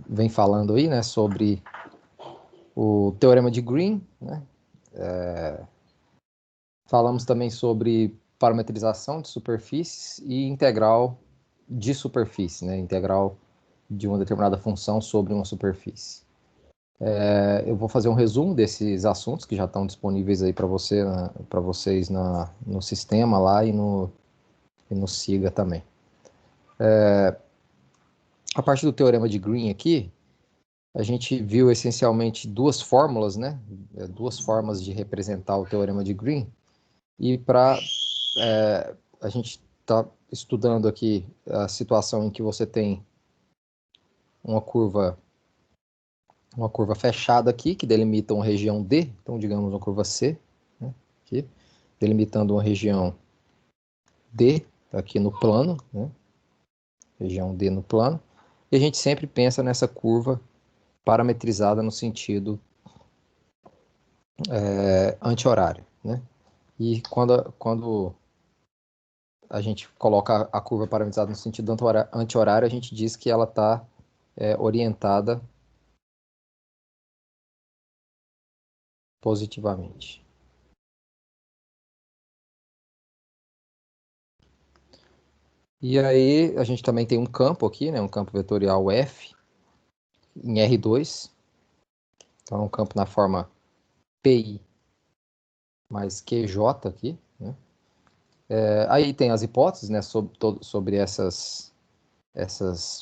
vem falando aí, né, sobre o teorema de Green, né? Falamos também sobre parametrização de superfícies e integral de superfície, né? Integral de uma determinada função sobre uma superfície. Eu vou fazer um resumo desses assuntos que já estão disponíveis aí para vocês no sistema lá e no SIGA também. A partir do teorema de Green aqui, a gente viu essencialmente duas fórmulas, né? Duas formas de representar o teorema de Green. E a gente está estudando aqui a situação em que você tem uma curva fechada aqui, que delimita uma região D, então digamos uma curva C, né, aqui, delimitando uma região D aqui no plano, né, região D no plano, e a gente sempre pensa nessa curva parametrizada no sentido anti-horário, né? E quando a gente coloca a curva parametrizada no sentido anti-horário, a gente diz que ela está orientada positivamente. E aí a gente também tem um campo aqui, né, um campo vetorial F em R2. Então é um campo na forma PI mais QJ aqui, né? Aí tem as hipóteses, né, sobre essas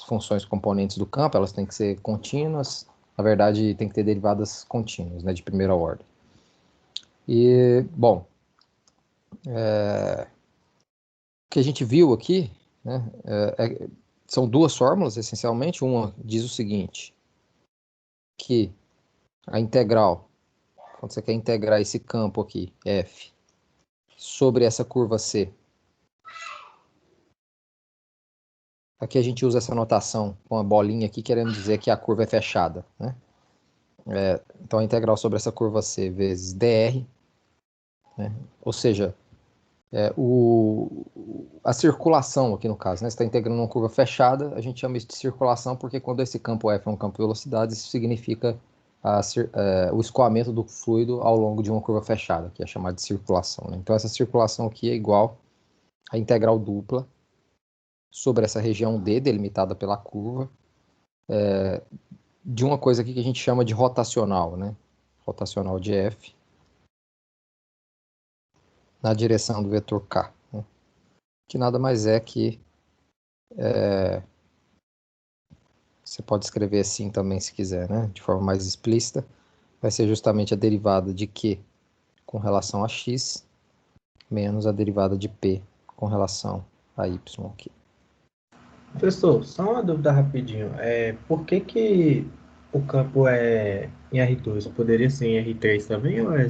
funções componentes do campo, elas têm que ser contínuas, na verdade tem que ter derivadas contínuas, né, de primeira ordem. E, bom, o que a gente viu aqui, né, são duas fórmulas, essencialmente. Uma diz o seguinte, que a integral, quando você quer integrar esse campo aqui, F, sobre essa curva C, aqui a gente usa essa notação com a bolinha aqui, querendo dizer que a curva é fechada, né? Então a integral sobre essa curva C vezes dr, né? Ou seja, a circulação aqui no caso, né? Você está integrando uma curva fechada, a gente chama isso de circulação porque quando esse campo F é um campo de velocidade, isso significa o escoamento do fluido ao longo de uma curva fechada, que é chamada de circulação, né? Então essa circulação aqui é igual à integral dupla sobre essa região D, delimitada pela curva, de uma coisa aqui que a gente chama de rotacional, né? Rotacional de F, na direção do vetor K, né? Que nada mais é que você pode escrever assim também se quiser, né? De forma mais explícita, vai ser justamente a derivada de Q com relação a X menos a derivada de P com relação a Y aqui. Professor, só uma dúvida rapidinho. Por que o campo é em R2? Poderia ser em R3 também ou é...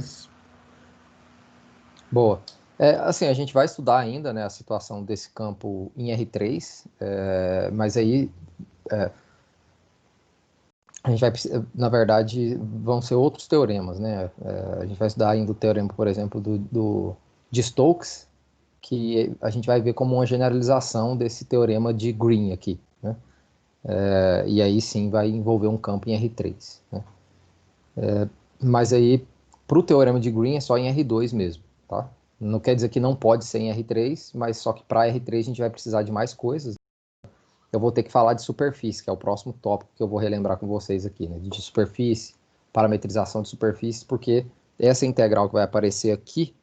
Boa. Assim, a gente vai estudar ainda, né, a situação desse campo em R3, mas aí a gente vai, na verdade, vão ser outros teoremas, né? A gente vai estudar ainda o teorema, por exemplo, de Stokes, que a gente vai ver como uma generalização desse teorema de Green aqui, né? E aí sim vai envolver um campo em R3, né? Mas aí, para o teorema de Green, é só em R2 mesmo, tá? Não quer dizer que não pode ser em R3, mas só que para R3 a gente vai precisar de mais coisas. Eu vou ter que falar de superfície, que é o próximo tópico que eu vou relembrar com vocês aqui, né? De superfície, parametrização de superfície, porque essa integral que vai aparecer aqui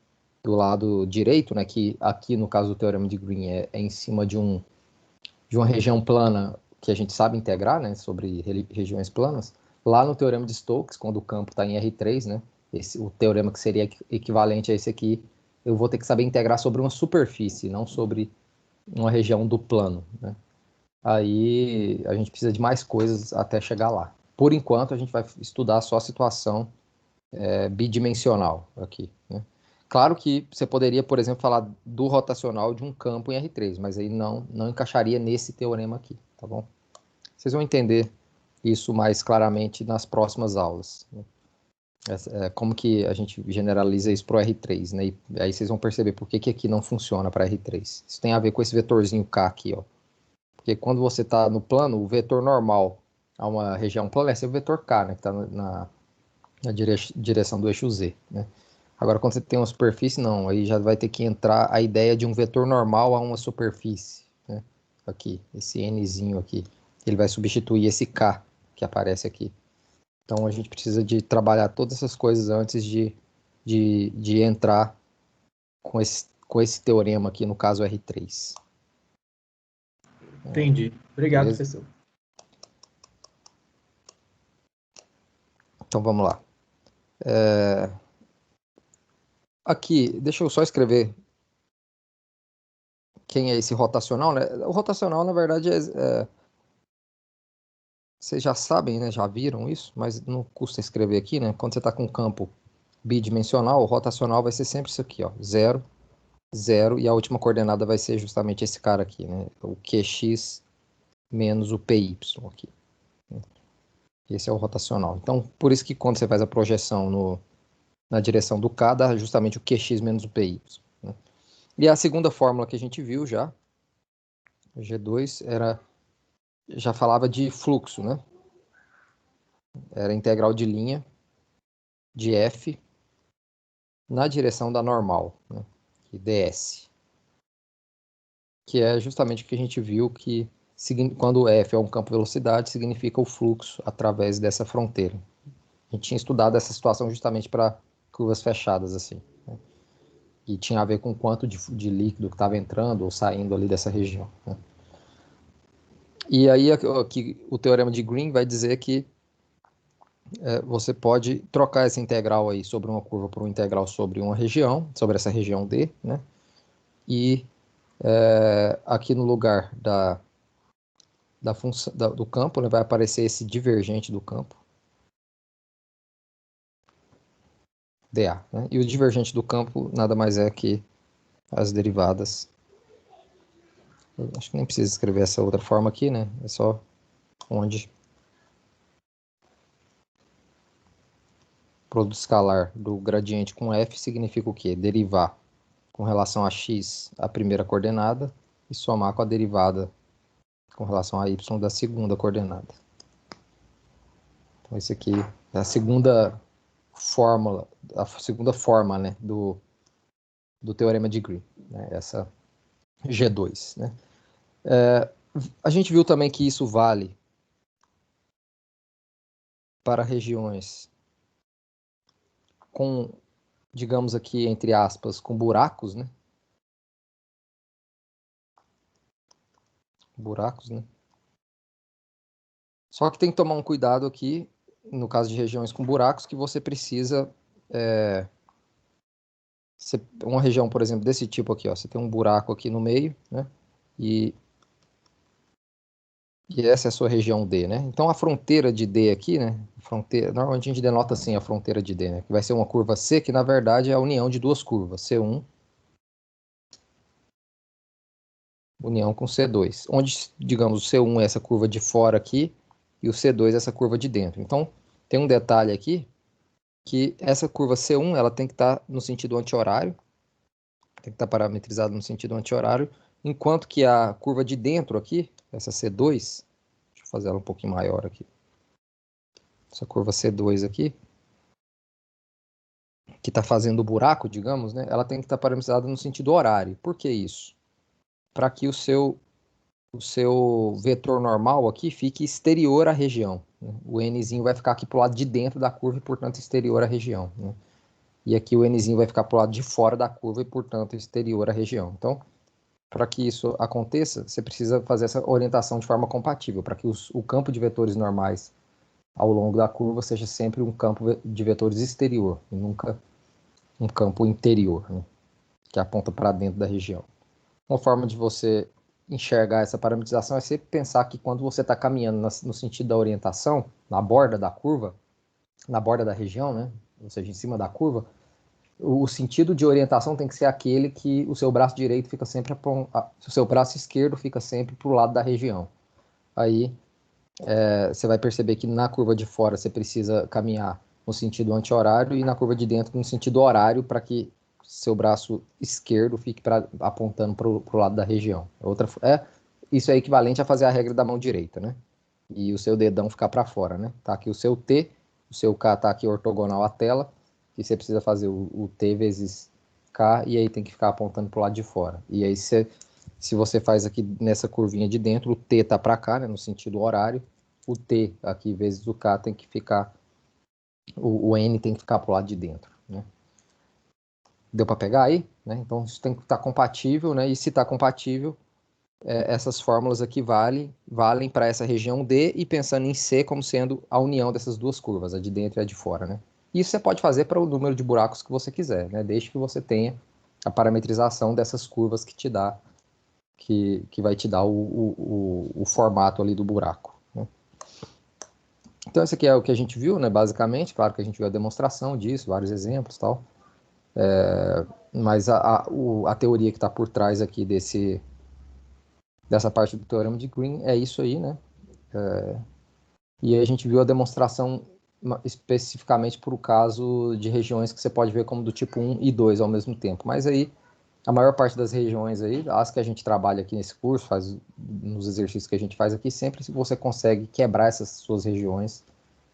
do lado direito, né? Que aqui no caso do teorema de Green é em cima de uma região plana que a gente sabe integrar, né? Sobre regiões planas. Lá no teorema de Stokes, quando o campo está em R3, né? O teorema que seria equivalente a esse aqui, eu vou ter que saber integrar sobre uma superfície, não sobre uma região do plano, né? Aí a gente precisa de mais coisas até chegar lá. Por enquanto, a gente vai estudar só a situação bidimensional aqui, né? Claro que você poderia, por exemplo, falar do rotacional de um campo em R3, mas aí não encaixaria nesse teorema aqui, tá bom? Vocês vão entender isso mais claramente nas próximas aulas, né? Como que a gente generaliza isso para o R3, né? E aí vocês vão perceber por que aqui não funciona para R3. Isso tem a ver com esse vetorzinho K aqui, ó. Porque quando você está no plano, o vetor normal a uma região plana é sempre o vetor k, né, que está na direção do eixo z, né? Agora, quando você tem uma superfície, não, aí já vai ter que entrar a ideia de um vetor normal a uma superfície, né? Aqui, esse nzinho aqui, ele vai substituir esse k que aparece aqui. Então, a gente precisa de trabalhar todas essas coisas antes de entrar com esse teorema aqui, no caso R3. Entendi. Obrigado, Beleza? professor. Então, vamos lá. Aqui, deixa eu só escrever quem é esse rotacional, né? O rotacional, na verdade, vocês já sabem, né? Já viram isso, mas não custa escrever aqui, né? Quando você está com um campo bidimensional, o rotacional vai ser sempre isso aqui, ó, 0, 0, e a última coordenada vai ser justamente esse cara aqui, né? O QX menos o PY aqui. Esse é o rotacional. Então, por isso que quando você faz a projeção na direção do K, dá justamente o QX menos o PY, né? E a segunda fórmula que a gente viu já, G2, já falava de fluxo, né? Era integral de linha de F na direção da normal, né? ds. Que é justamente o que a gente viu que quando F é um campo de velocidade, significa o fluxo através dessa fronteira. A gente tinha estudado essa situação justamente para curvas fechadas, assim, né? E tinha a ver com quanto de líquido que estava entrando ou saindo ali dessa região, né? E aí aqui, o teorema de Green vai dizer que você pode trocar essa integral aí sobre uma curva por uma integral sobre uma região, sobre essa região D, né? E aqui no lugar da função do campo, né, vai aparecer esse divergente do campo, dA, né? E o divergente do campo nada mais é que as derivadas. Eu acho que nem precisa escrever essa outra forma aqui, né? É só onde produto escalar do gradiente com f significa o quê? Derivar com relação a x a primeira coordenada e somar com a derivada com relação a y da segunda coordenada. Então, esse aqui é a segunda fórmula, né, do teorema de Green, né, essa G2, né? A gente viu também que isso vale para regiões com, digamos aqui, entre aspas, com buracos, né? Buracos, né? Só que tem que tomar um cuidado aqui, no caso de regiões com buracos, que você precisa... uma região, por exemplo, desse tipo aqui, ó, você tem um buraco aqui no meio, né? E essa é a sua região D, né? Então a fronteira de D aqui, né? Normalmente a gente denota assim a fronteira de D, né? Que vai ser uma curva C, que na verdade é a união de duas curvas, C1 união com C2, onde, digamos, o C1 é essa curva de fora aqui e o C2 é essa curva de dentro. Então, tem um detalhe aqui, que essa curva C1 ela tem que estar no sentido anti-horário, tem que estar parametrizada no sentido anti-horário, enquanto que a curva de dentro aqui, essa C2, deixa eu fazer ela um pouquinho maior aqui, essa curva C2 aqui, que está fazendo o buraco, digamos, né, ela tem que estar parametrizada no sentido horário. Por que isso? Para que o seu vetor normal aqui fique exterior à região, né? O nzinho vai ficar aqui para o lado de dentro da curva e, portanto, exterior à região, né? E aqui o nzinho vai ficar para o lado de fora da curva e, portanto, exterior à região. Então, para que isso aconteça, você precisa fazer essa orientação de forma compatível, para que o campo de vetores normais ao longo da curva seja sempre um campo de vetores exterior, e nunca um campo interior, né? Que aponta para dentro da região. Uma forma de você enxergar essa parametrização é sempre pensar que quando você está caminhando no sentido da orientação, na borda da curva, na borda da região, né? Ou seja, em cima da curva, o sentido de orientação tem que ser aquele que o seu braço direito fica sempre, o seu braço esquerdo fica sempre para o lado da região. Aí você vai perceber que na curva de fora você precisa caminhar no sentido anti-horário e na curva de dentro no sentido horário para que seu braço esquerdo fique apontando para o lado da região. isso é equivalente a fazer a regra da mão direita, né? E o seu dedão ficar para fora, né? Tá aqui o seu T, o seu K tá aqui ortogonal à tela, e você precisa fazer o T vezes K, e aí tem que ficar apontando para o lado de fora. E aí, se você faz aqui nessa curvinha de dentro, o T tá para cá, né, no sentido horário, o T aqui vezes o K tem que ficar, o N tem que ficar para o lado de dentro, né? Deu para pegar aí? Né? Então, isso tem que estar compatível, né? E se está compatível, essas fórmulas aqui valem para essa região D e pensando em C como sendo a união dessas duas curvas, a de dentro e a de fora, né? Isso você pode fazer para o número de buracos que você quiser, né? Desde que você tenha a parametrização dessas curvas que te dá, que vai te dar o formato ali do buraco, né? Então, esse aqui é o que a gente viu, né? Basicamente, claro que a gente viu a demonstração disso, vários exemplos e tal. Mas a teoria que está por trás aqui dessa parte do teorema de Green é isso aí, né? E aí a gente viu a demonstração especificamente para o caso de regiões que você pode ver como do tipo 1 e 2 ao mesmo tempo. Mas aí, a maior parte das regiões aí, as que a gente trabalha aqui nesse curso, faz nos exercícios que a gente faz aqui, sempre você consegue quebrar essas suas regiões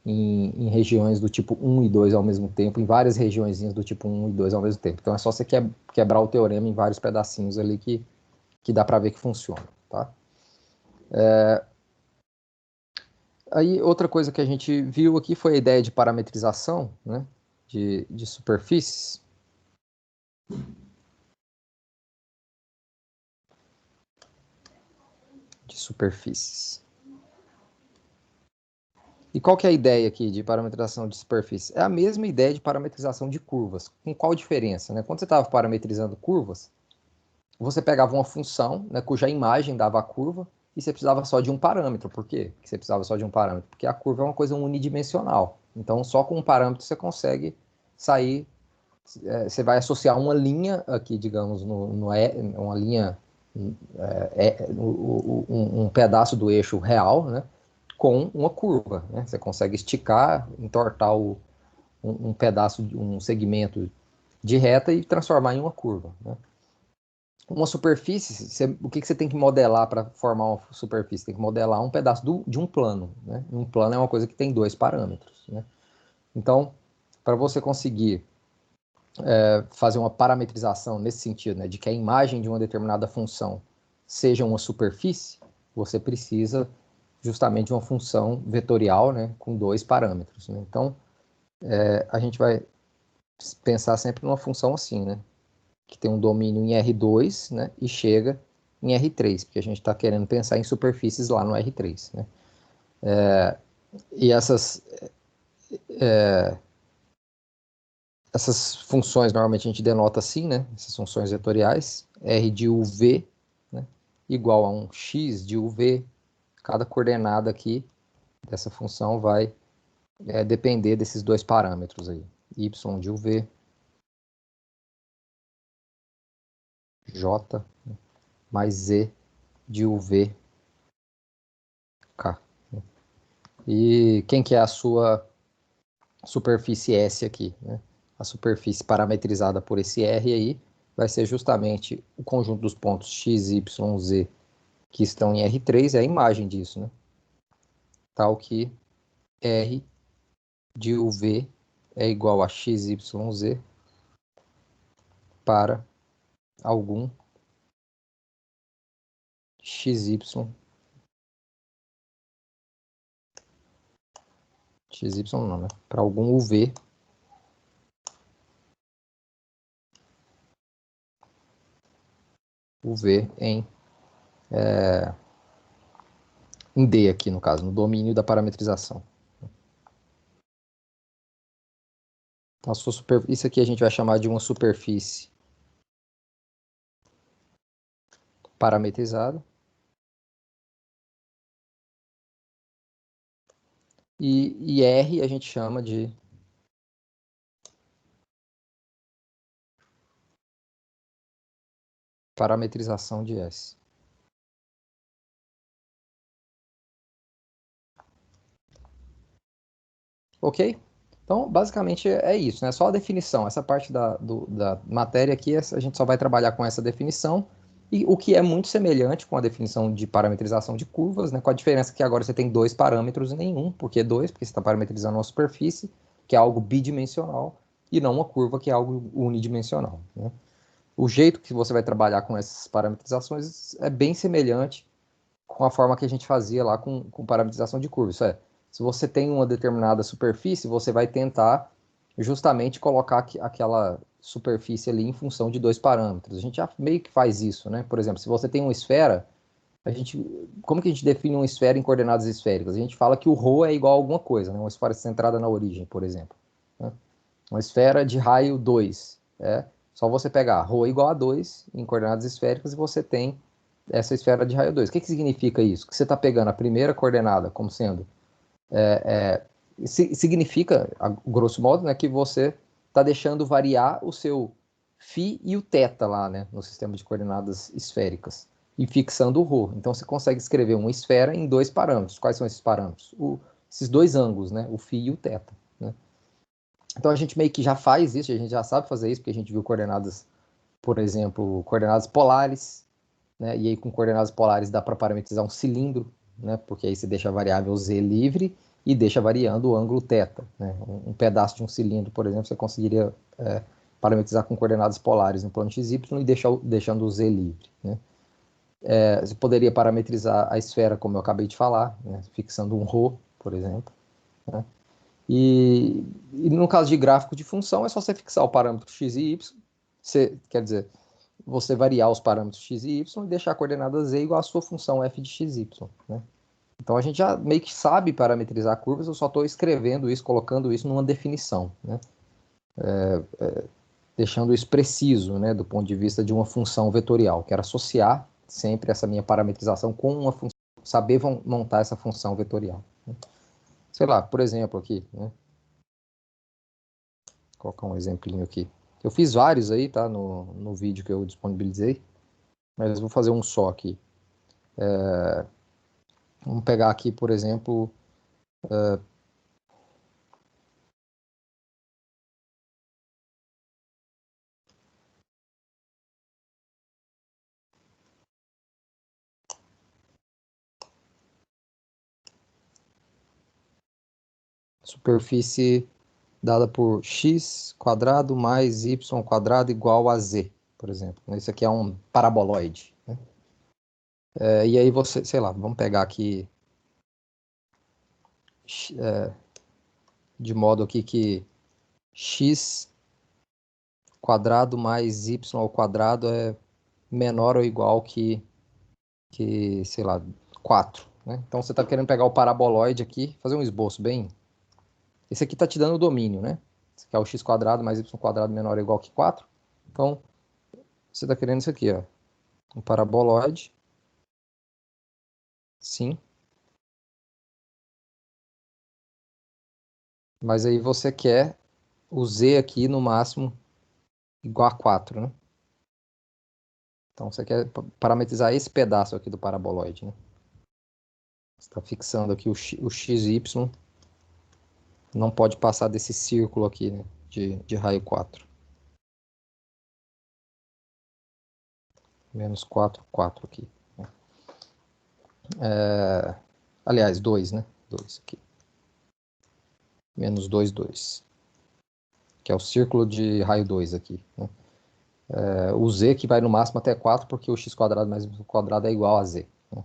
em regiões do tipo 1 e 2 ao mesmo tempo, em várias regiõezinhas do tipo 1 e 2 ao mesmo tempo. Então é só você quebrar o teorema em vários pedacinhos ali que dá para ver que funciona, tá? Aí outra coisa que a gente viu aqui foi a ideia de parametrização, né, de superfícies. De superfícies. E qual que é a ideia aqui de parametrização de superfície? É a mesma ideia de parametrização de curvas. Com qual diferença, né? Quando você estava parametrizando curvas, você pegava uma função, né, cuja imagem dava a curva, e você precisava só de um parâmetro. Por quê que você precisava só de um parâmetro? Porque a curva é uma coisa unidimensional. Então, só com um parâmetro você consegue sair. Você vai associar uma linha aqui, digamos, uma linha, um pedaço do eixo real, né, com uma curva, né? Você consegue esticar, entortar um pedaço, um segmento de reta e transformar em uma curva, né? Uma superfície, o que você tem que modelar para formar uma superfície? Tem que modelar um pedaço de um plano, né? Um plano é uma coisa que tem dois parâmetros, né? Então, para você conseguir fazer uma parametrização nesse sentido, né, de que a imagem de uma determinada função seja uma superfície, você precisa justamente de uma função vetorial, né, com dois parâmetros, né? Então, a gente vai pensar sempre numa função assim, né, que tem um domínio em R2, né, e chega em R3, porque a gente está querendo pensar em superfícies lá no R3, né? E essas funções normalmente a gente denota assim, né? Essas funções vetoriais, R de UV, né, igual a um X de UV. Cada coordenada aqui dessa função vai depender desses dois parâmetros aí. Y de UV, J, mais Z de UV, K. E quem que é a sua superfície S aqui, né? A superfície parametrizada por esse R aí vai ser justamente o conjunto dos pontos X, Y, Z que estão em R3, é a imagem disso, né? Tal que R de UV é igual a XYZ para algum XY, XY não, né? Para algum UV em D aqui, no caso, no domínio da parametrização. Então, isso aqui a gente vai chamar de uma superfície parametrizada. E R a gente chama de parametrização de S. Ok? Então, basicamente é isso, né? Só a definição. Essa parte da matéria aqui, a gente só vai trabalhar com essa definição. E o que é muito semelhante com a definição de parametrização de curvas, né, com a diferença que agora você tem dois parâmetros e nenhum. Por que dois? Porque você está parametrizando uma superfície, que é algo bidimensional, e não uma curva, que é algo unidimensional, né? O jeito que você vai trabalhar com essas parametrizações é bem semelhante com a forma que a gente fazia lá com parametrização de curva. Isso é, se você tem uma determinada superfície, você vai tentar justamente colocar aquela superfície ali em função de dois parâmetros. A gente já meio que faz isso, né? Por exemplo, se você tem uma esfera, como que a gente define uma esfera em coordenadas esféricas? A gente fala que o ρ é igual a alguma coisa, né? Uma esfera centrada na origem, por exemplo, né? Uma esfera de raio 2, só você pegar ρ igual a 2 em coordenadas esféricas e você tem essa esfera de raio 2. O que significa isso? Que você está pegando a primeira coordenada como sendo significa, a grosso modo, né, que você está deixando variar o seu φ e o θ lá, né, no sistema de coordenadas esféricas, e fixando o ρ. Então você consegue escrever uma esfera em dois parâmetros. Quais são esses parâmetros? Esses dois ângulos, né, o φ e o θ, né? Então a gente meio que já faz isso, a gente já sabe fazer isso, porque a gente viu coordenadas, por exemplo, coordenadas polares, né, e aí com coordenadas polares dá para parametrizar um cilindro, né, porque aí você deixa a variável z livre e deixa variando o ângulo θ, né? Um pedaço de um cilindro, por exemplo, você conseguiria parametrizar com coordenadas polares no plano xy e deixando o z livre, né? Você poderia parametrizar a esfera, como eu acabei de falar, né, fixando um ρ, por exemplo, né? E no caso de gráfico de função, é só você fixar o parâmetro x e y, quer dizer, você variar os parâmetros x e y e deixar a coordenada z igual à sua função f de xy, né? Então a gente já meio que sabe parametrizar curvas, eu só estou escrevendo isso, colocando isso numa definição, né? Deixando isso preciso, né, do ponto de vista de uma função vetorial. Quero associar sempre essa minha parametrização com uma função, saber montar essa função vetorial, né? Sei lá, por exemplo aqui, né? Vou colocar um exemplinho aqui. Eu fiz vários aí, tá, no vídeo que eu disponibilizei, mas vou fazer um só aqui. Vamos pegar aqui, por exemplo, superfície dada por x quadrado mais y quadrado igual a z, por exemplo. Isso aqui é um paraboloide, né? E aí você, sei lá, vamos pegar aqui de modo aqui que x quadrado mais y ao quadrado é menor ou igual sei lá, 4, né? Então você está querendo pegar o paraboloide aqui, fazer um esboço bem. Esse aqui está te dando o domínio, né? Esse aqui é o x quadrado mais y quadrado menor ou igual que 4. Então você está querendo isso aqui, ó, um paraboloide. Sim. Mas aí você quer o z aqui no máximo igual a 4, né? Então você quer parametrizar esse pedaço aqui do paraboloide, né? Você está fixando aqui o x e y, não pode passar desse círculo aqui, né, de raio 4. Menos 4, 4 aqui, né? Aliás, 2, né? 2 aqui. Menos 2, 2. Que é o círculo de raio 2 aqui, né? O z que vai no máximo até 4, porque o x quadrado mais y quadrado é igual a z, né?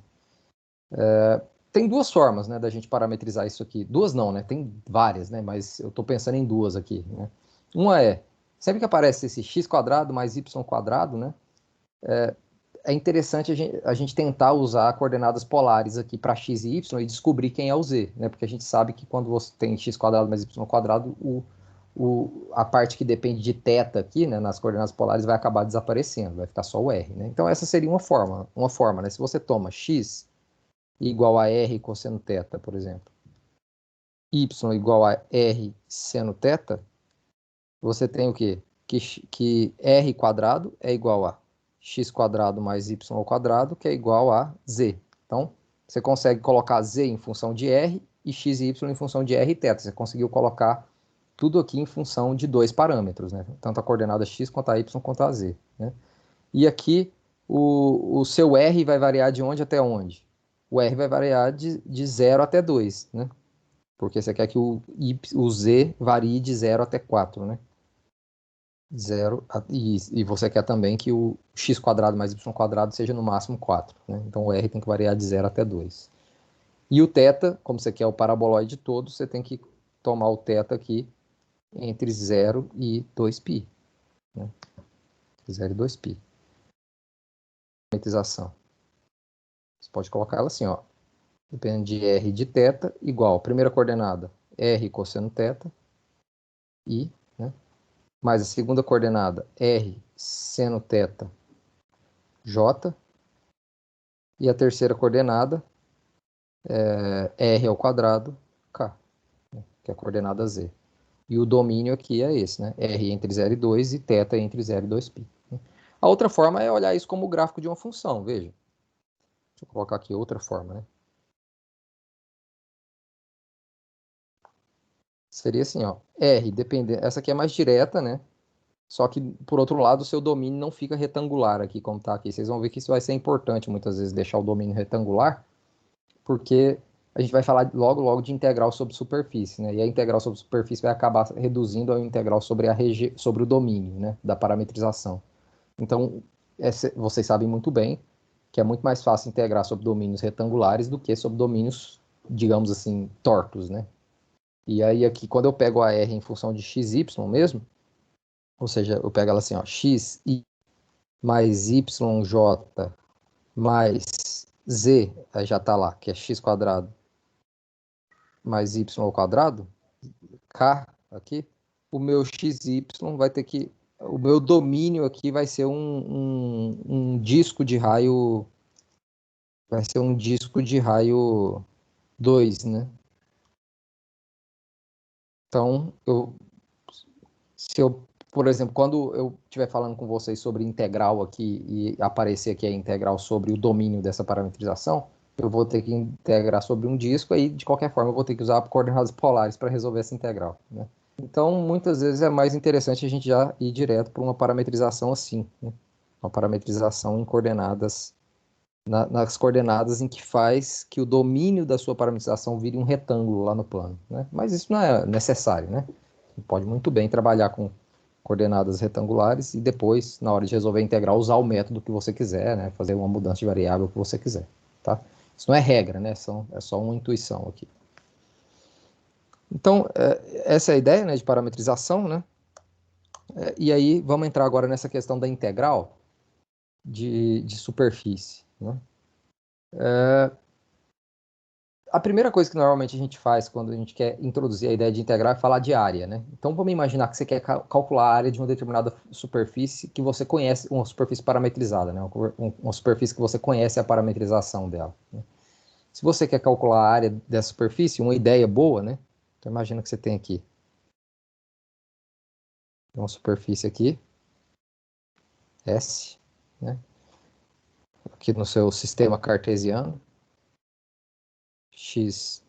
Tem duas formas, né, da gente parametrizar isso aqui. Duas não, né? Tem várias, né? Mas eu estou pensando em duas aqui, né? Uma é, sempre que aparece esse x quadrado mais y quadrado, né? É interessante a gente tentar usar coordenadas polares aqui para x e y e descobrir quem é o z, né? Porque a gente sabe que quando você tem x quadrado mais y quadrado, a parte que depende de θ aqui, né, nas coordenadas polares vai acabar desaparecendo, vai ficar só o r, né? Então essa seria uma forma, né? Se você toma x igual a r cosseno θ, por exemplo, y igual a r seno θ, você tem o quê? Que r quadrado é igual a x quadrado mais y ao quadrado, que é igual a z. Então, você consegue colocar z em função de r e x e y em função de r e θ. Você conseguiu colocar tudo aqui em função de dois parâmetros, né? Tanto a coordenada x quanto a y quanto a z, né? E aqui o seu R vai variar de onde até onde? O R vai variar de 0 até 2, né? Porque você quer que o Z varie de 0 até 4, né? E você quer também que o x quadrado mais y quadrado seja no máximo 4, né? Então o R tem que variar de 0 até 2. E o θ, como você quer o paraboloide todo, você tem que tomar o θ aqui entre 0 e 2π, né? 0 e 2π. Parametrização. Você pode colocar ela assim, ó. Dependendo de R de θ, igual, primeira coordenada, R cosseno θ, I, né? Mais a segunda coordenada, R seno θ, J. E a terceira coordenada, R ao quadrado, K, né? Que é a coordenada Z. E o domínio aqui é esse, né? R entre 0 e 2 e θ entre 0 e 2π. A outra forma é olhar isso como o gráfico de uma função, veja. Deixa eu colocar aqui outra forma, né? Seria assim, ó. R, dependendo. Essa aqui é mais direta, né? Só que, por outro lado, o seu domínio não fica retangular aqui, como está aqui. Vocês vão ver que isso vai ser importante, muitas vezes, deixar o domínio retangular, porque a gente vai falar logo, logo de integral sobre superfície, né? E a integral sobre superfície vai acabar reduzindo a integral sobre, sobre o domínio, né? Da parametrização. Então, vocês sabem muito bem que é muito mais fácil integrar sobre domínios retangulares do que sobre domínios, digamos assim, tortos, né? E aí aqui, quando eu pego a R em função de xy mesmo, ou seja, eu pego ela assim, ó, xi mais yj mais z, aí já está lá, que é x quadrado mais y ao quadrado, k aqui, o meu xy vai ter que, o meu domínio aqui vai ser um disco de raio, vai ser um disco de raio 2, né? Então, se eu, por exemplo, quando eu estiver falando com vocês sobre integral aqui e aparecer aqui a integral sobre o domínio dessa parametrização, eu vou ter que integrar sobre um disco, aí de qualquer forma eu vou ter que usar coordenadas polares para resolver essa integral, né? Então, muitas vezes é mais interessante a gente já ir direto para uma parametrização assim, né? Uma parametrização em coordenadas, nas coordenadas em que faz que o domínio da sua parametrização vire um retângulo lá no plano, né? Mas isso não é necessário, né? Você pode muito bem trabalhar com coordenadas retangulares e depois, na hora de resolver a integral, usar o método que você quiser, né? Fazer uma mudança de variável que você quiser, tá? Isso não é regra, né? É só uma intuição aqui. Então, essa é a ideia, né, de parametrização, né? E aí, vamos entrar agora nessa questão da integral de superfície, né? A primeira coisa que normalmente a gente faz quando a gente quer introduzir a ideia de integral é falar de área, né? Então vamos imaginar que você quer calcular a área de uma determinada superfície que você conhece, uma superfície parametrizada, né? Uma superfície que você conhece a parametrização dela, né? Se você quer calcular a área dessa superfície, uma ideia boa, né? Então imagina que você tem aqui uma superfície aqui, S, né? Aqui no seu sistema cartesiano, x,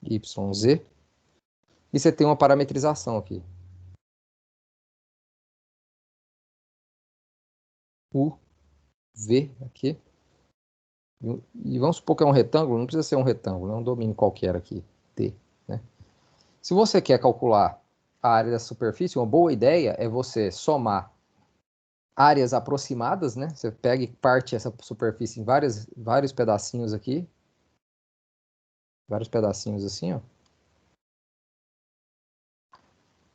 y, z, e você tem uma parametrização aqui, U, V aqui. E vamos supor que é um retângulo, não precisa ser um retângulo, é um domínio qualquer aqui, T, né? Se você quer calcular a área da superfície, uma boa ideia é você somar áreas aproximadas, né? Você pega e parte essa superfície em vários pedacinhos aqui, vários pedacinhos assim, ó,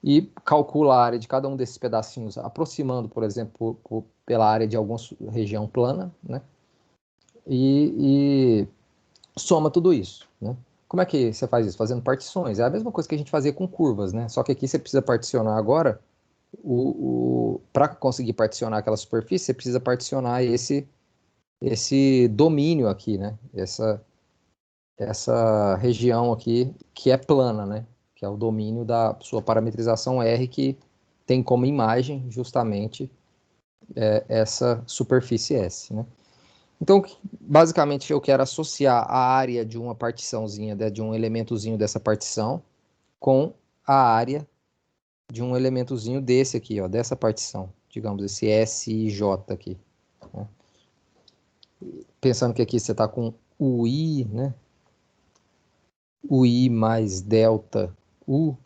e calcula a área de cada um desses pedacinhos, aproximando, por exemplo, pela área de alguma região plana, né? E soma tudo isso, né? Como é que você faz isso? Fazendo partições. É a mesma coisa que a gente fazia com curvas, né? Só que aqui você precisa particionar agora, para conseguir particionar aquela superfície, você precisa particionar esse domínio aqui, né? Essa região aqui que é plana, né? Que é o domínio da sua parametrização R, que tem como imagem justamente essa superfície S, né? Então, basicamente, eu quero associar a área de uma partiçãozinha, de um elementozinho dessa partição, com a área de um elementozinho desse aqui, ó, dessa partição. Digamos, esse SIJ aqui, né? Pensando que aqui você está com o I, né? O I mais delta U.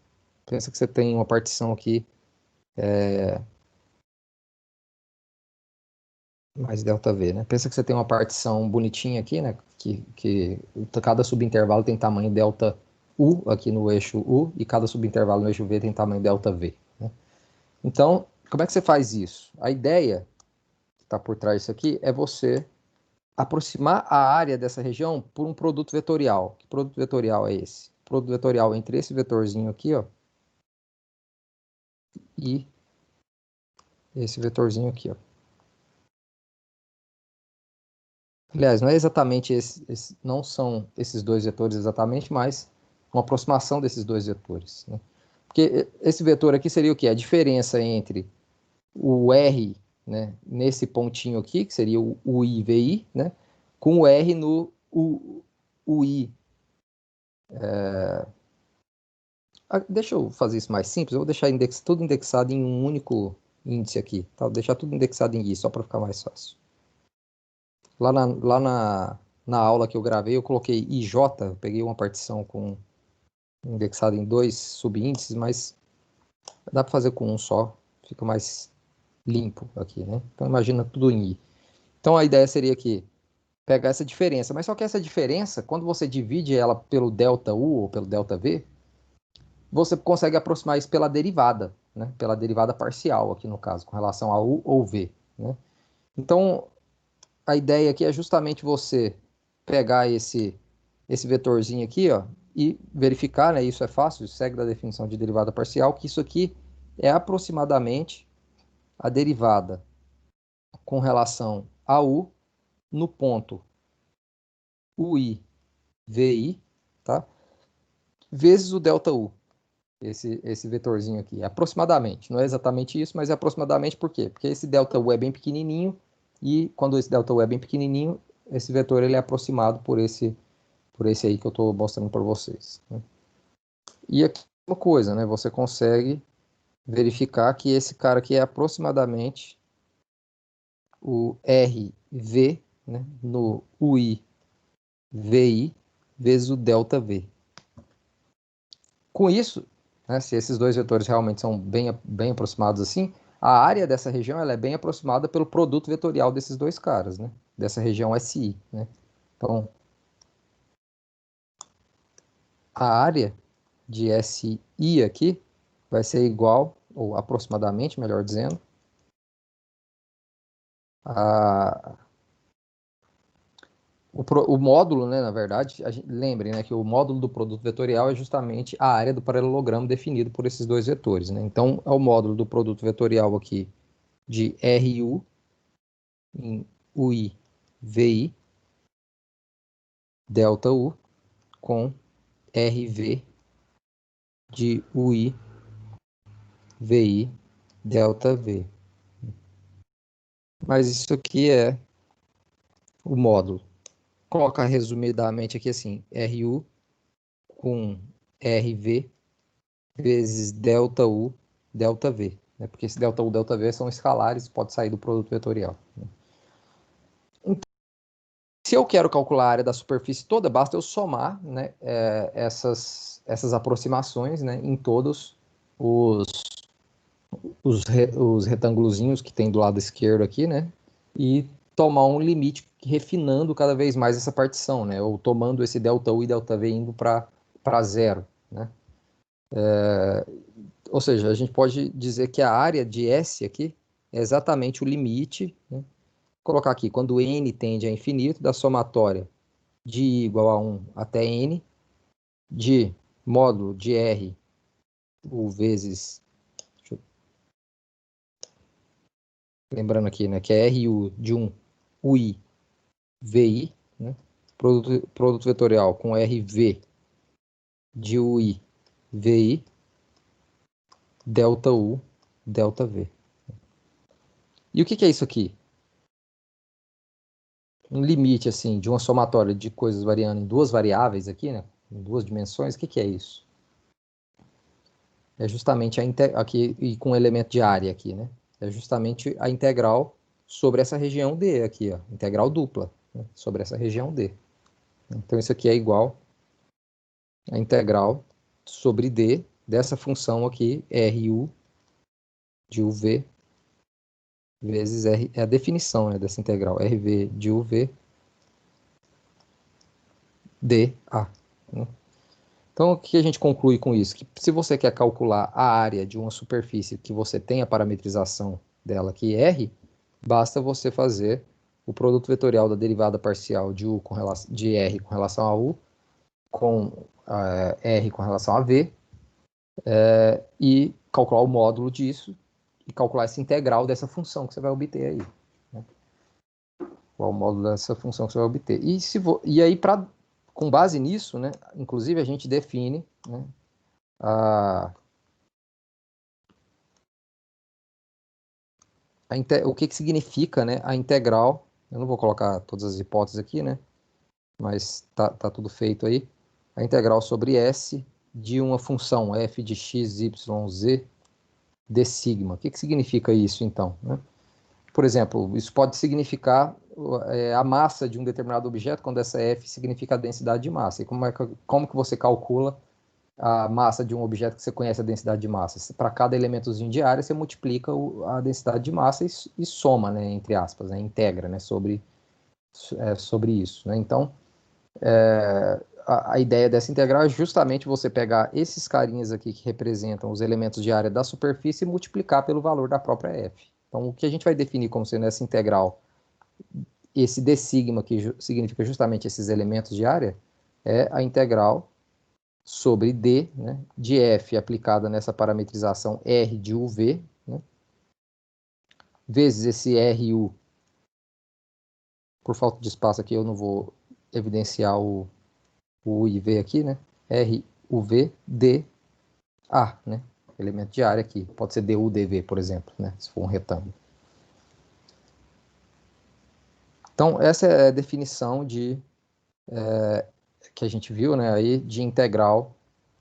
Pensa que você tem uma partição aqui mais delta V, né? Pensa que você tem uma partição bonitinha aqui, né? Que cada subintervalo tem tamanho delta U aqui no eixo U e cada subintervalo no eixo V tem tamanho delta V, né? Então, como é que você faz isso? A ideia que está por trás disso aqui é você aproximar a área dessa região por um produto vetorial. Que produto vetorial é esse? O produto vetorial entre esse vetorzinho aqui, ó, e esse vetorzinho aqui, ó. Aliás, não é exatamente não são esses dois vetores exatamente, mas uma aproximação desses dois vetores, né? Porque esse vetor aqui seria o quê? A diferença entre o R, né, nesse pontinho aqui, que seria o IVI, né, com o R no UI. Deixa eu fazer isso mais simples, eu vou deixar tudo indexado em um único índice aqui, tá? Vou deixar tudo indexado em I, só para ficar mais fácil. Lá na aula que eu gravei, eu coloquei IJ, eu peguei uma partição indexada em dois subíndices, mas dá para fazer com um só, fica mais limpo aqui, né? Então imagina tudo em I. Então a ideia seria que pegar essa diferença, mas só que essa diferença, quando você divide ela pelo delta U ou pelo delta V, você consegue aproximar isso pela derivada, né? Pela derivada parcial aqui no caso, com relação a U ou V, né? Então a ideia aqui é justamente você pegar esse vetorzinho aqui, ó, e verificar, né? Isso é fácil, segue da definição de derivada parcial, que isso aqui é aproximadamente a derivada com relação a U no ponto UI, VI, tá? Vezes o delta U, esse vetorzinho aqui, aproximadamente. Não é exatamente isso, mas é aproximadamente por quê? Porque esse delta U é bem pequenininho e quando esse delta U é bem pequenininho, esse vetor ele é aproximado por esse aí que eu estou mostrando para vocês, né? E aqui uma coisa, né? Você consegue verificar que esse cara aqui é aproximadamente o RV, né, no UI VI vezes o delta V. Com isso, né, se esses dois vetores realmente são bem aproximados assim, a área dessa região ela é bem aproximada pelo produto vetorial desses dois caras, né, dessa região SI, né? Então, a área de SI aqui vai ser igual, ou aproximadamente, melhor dizendo, a o módulo, né, na verdade, lembrem, né, que o módulo do produto vetorial é justamente a área do paralelogramo definido por esses dois vetores, né? Então, é o módulo do produto vetorial aqui de RU em UI, VI, delta U, com RV de UI, VI, delta V. Mas isso aqui é o módulo. Colocar resumidamente aqui assim, RU com RV vezes delta U, delta V, né? Porque esse delta U, delta V são escalares, pode sair do produto vetorial, né? Então, se eu quero calcular a área da superfície toda, basta eu somar, né, essas aproximações, né, em todos os, os retângulozinhos que tem do lado esquerdo aqui, né, e tomar um limite refinando cada vez mais essa partição, né, ou tomando esse delta U e delta V indo para zero, né. Ou seja, a gente pode dizer que a área de S aqui é exatamente o limite, né? Colocar aqui, quando n tende a infinito, da somatória de I igual a 1 até n, de módulo de R, o vezes, lembrando aqui, né, que é RU de 1, UI, VI, né? Produto vetorial com RV de UI, VI, delta U, delta V. E o que é isso aqui? Um limite assim de uma somatória de coisas variando em duas variáveis aqui, né, em duas dimensões, o que é isso? É justamente aqui e com elemento de área aqui, né? É justamente a integral sobre essa região D aqui, ó, integral dupla, né, sobre essa região D. Então, isso aqui é igual a integral sobre D dessa função aqui, RU de UV, vezes R, é a definição, né, dessa integral, RV de UV dA. Né? Então, o que a gente conclui com isso? Que se você quer calcular a área de uma superfície que você tem a parametrização dela aqui, R, basta você fazer o produto vetorial da derivada parcial de, U com relação, de R com relação a U, com R com relação a V, e calcular o módulo disso, e calcular essa integral dessa função que você vai obter aí. Né? Qual o módulo dessa função que você vai obter. E aí, com base nisso, né, inclusive a gente define, né, o que significa, né, a integral. Eu não vou colocar todas as hipóteses aqui, né, mas tá tudo feito aí. A integral sobre S de uma função f de x, y, z de sigma. O que significa isso, então? Né? Por exemplo, isso pode significar a massa de um determinado objeto, quando essa f significa a densidade de massa. E como que você calcula a massa de um objeto que você conhece a densidade de massa? Para cada elementozinho de área, você multiplica a densidade de massa e soma, né, entre aspas, né, integra, né, sobre isso. Né? Então, a ideia dessa integral é justamente você pegar esses carinhas aqui que representam os elementos de área da superfície e multiplicar pelo valor da própria f. Então, o que a gente vai definir como sendo essa integral, esse d sigma, que significa justamente esses elementos de área, é a integral sobre d, né, de f aplicada nessa parametrização r de uv, né, vezes esse ru. Por falta de espaço aqui, eu não vou evidenciar o U e V aqui, né? R, U, V, D, A, né? Elemento de área aqui. Pode ser DU, DV, por exemplo, né? Se for um retângulo. Então, essa é a definição que a gente viu, né? Aí, de integral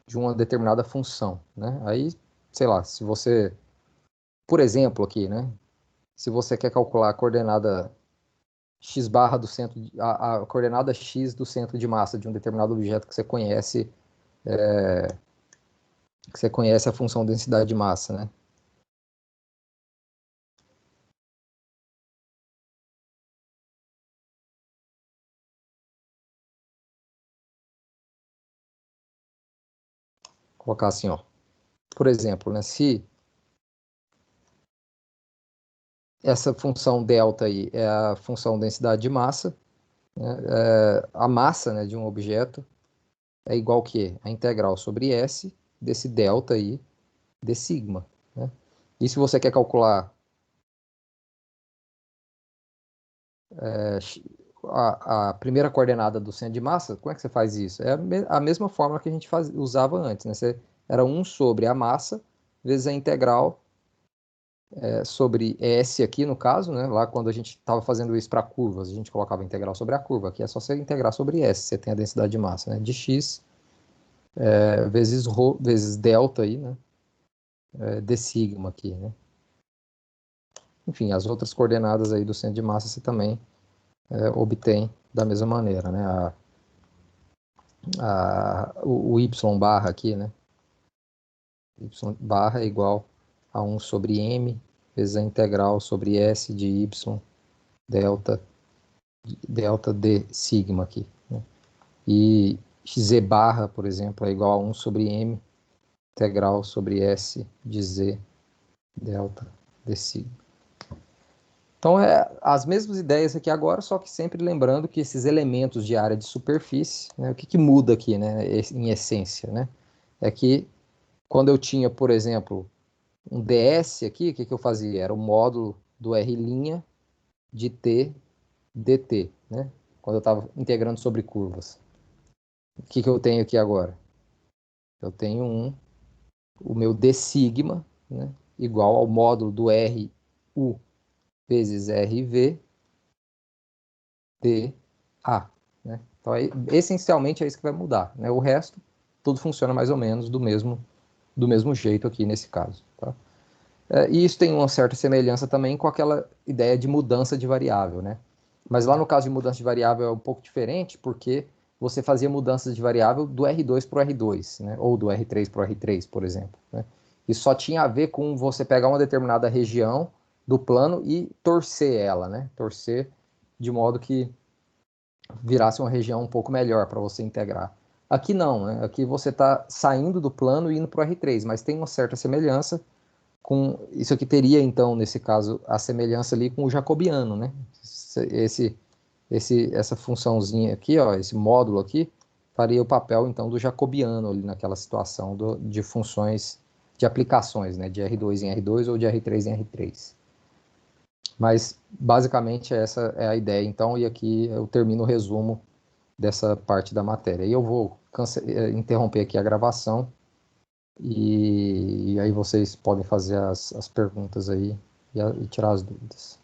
de uma determinada função, né? Aí, sei lá, se você... Por exemplo aqui, né? Se você quer calcular a coordenada x barra do centro, a coordenada x do centro de massa de um determinado objeto que você conhece a função densidade de massa, né? Vou colocar assim, ó. Por exemplo, né, se essa função delta aí é a função densidade de massa, né, a massa, né, de um objeto é igual que a integral sobre S desse delta aí de sigma. Né? E se você quer calcular a primeira coordenada do centro de massa, como é que você faz isso? É a mesma fórmula que a gente usava antes. Né? Era 1 sobre a massa vezes a integral sobre S aqui, no caso, né? Lá quando a gente estava fazendo isso para curvas, a gente colocava a integral sobre a curva. Aqui é só você integrar sobre S, você tem a densidade de massa, né? De x vezes ρ, vezes delta aí, né? De sigma aqui, né? Enfim, as outras coordenadas aí do centro de massa você também obtém da mesma maneira, né? O y barra aqui, né? Y barra é igual a 1 sobre m vezes a integral sobre S de y delta de sigma aqui. Né? E z barra, por exemplo, é igual a 1 sobre m integral sobre S de z delta de sigma. Então, as mesmas ideias aqui agora, só que sempre lembrando que esses elementos de área de superfície, né, o que muda aqui, né, em essência, né, é que quando eu tinha, por exemplo, um ds aqui, o que eu fazia? Era o módulo do r' de t dt, né, quando eu estava integrando sobre curvas. O que eu tenho aqui agora? Eu tenho o meu d sigma, né, igual ao módulo do RU vezes RV dA. Né? Então, essencialmente é isso que vai mudar. Né? O resto, tudo funciona mais ou menos do mesmo jeito aqui nesse caso. Tá? E isso tem uma certa semelhança também com aquela ideia de mudança de variável. Né? Mas lá no caso de mudança de variável é um pouco diferente, porque você fazia mudanças de variável do R2 para o R2, né? Ou do R3 para o R3, por exemplo. Né? Isso só tinha a ver com você pegar uma determinada região do plano e torcer ela, né? Torcer de modo que virasse uma região um pouco melhor para você integrar. Aqui não, né? Aqui você está saindo do plano e indo para o R3, mas tem uma certa semelhança com isso aqui teria então nesse caso a semelhança ali com o jacobiano, né? Essa funçãozinha aqui, ó, esse módulo aqui faria o papel então do jacobiano ali naquela situação de funções de aplicações, né? De R2 em R2 ou de R3 em R3. Mas basicamente essa é a ideia então, e aqui eu termino o resumo dessa parte da matéria. E eu vou interromper aqui a gravação e aí vocês podem fazer as perguntas aí e tirar as dúvidas.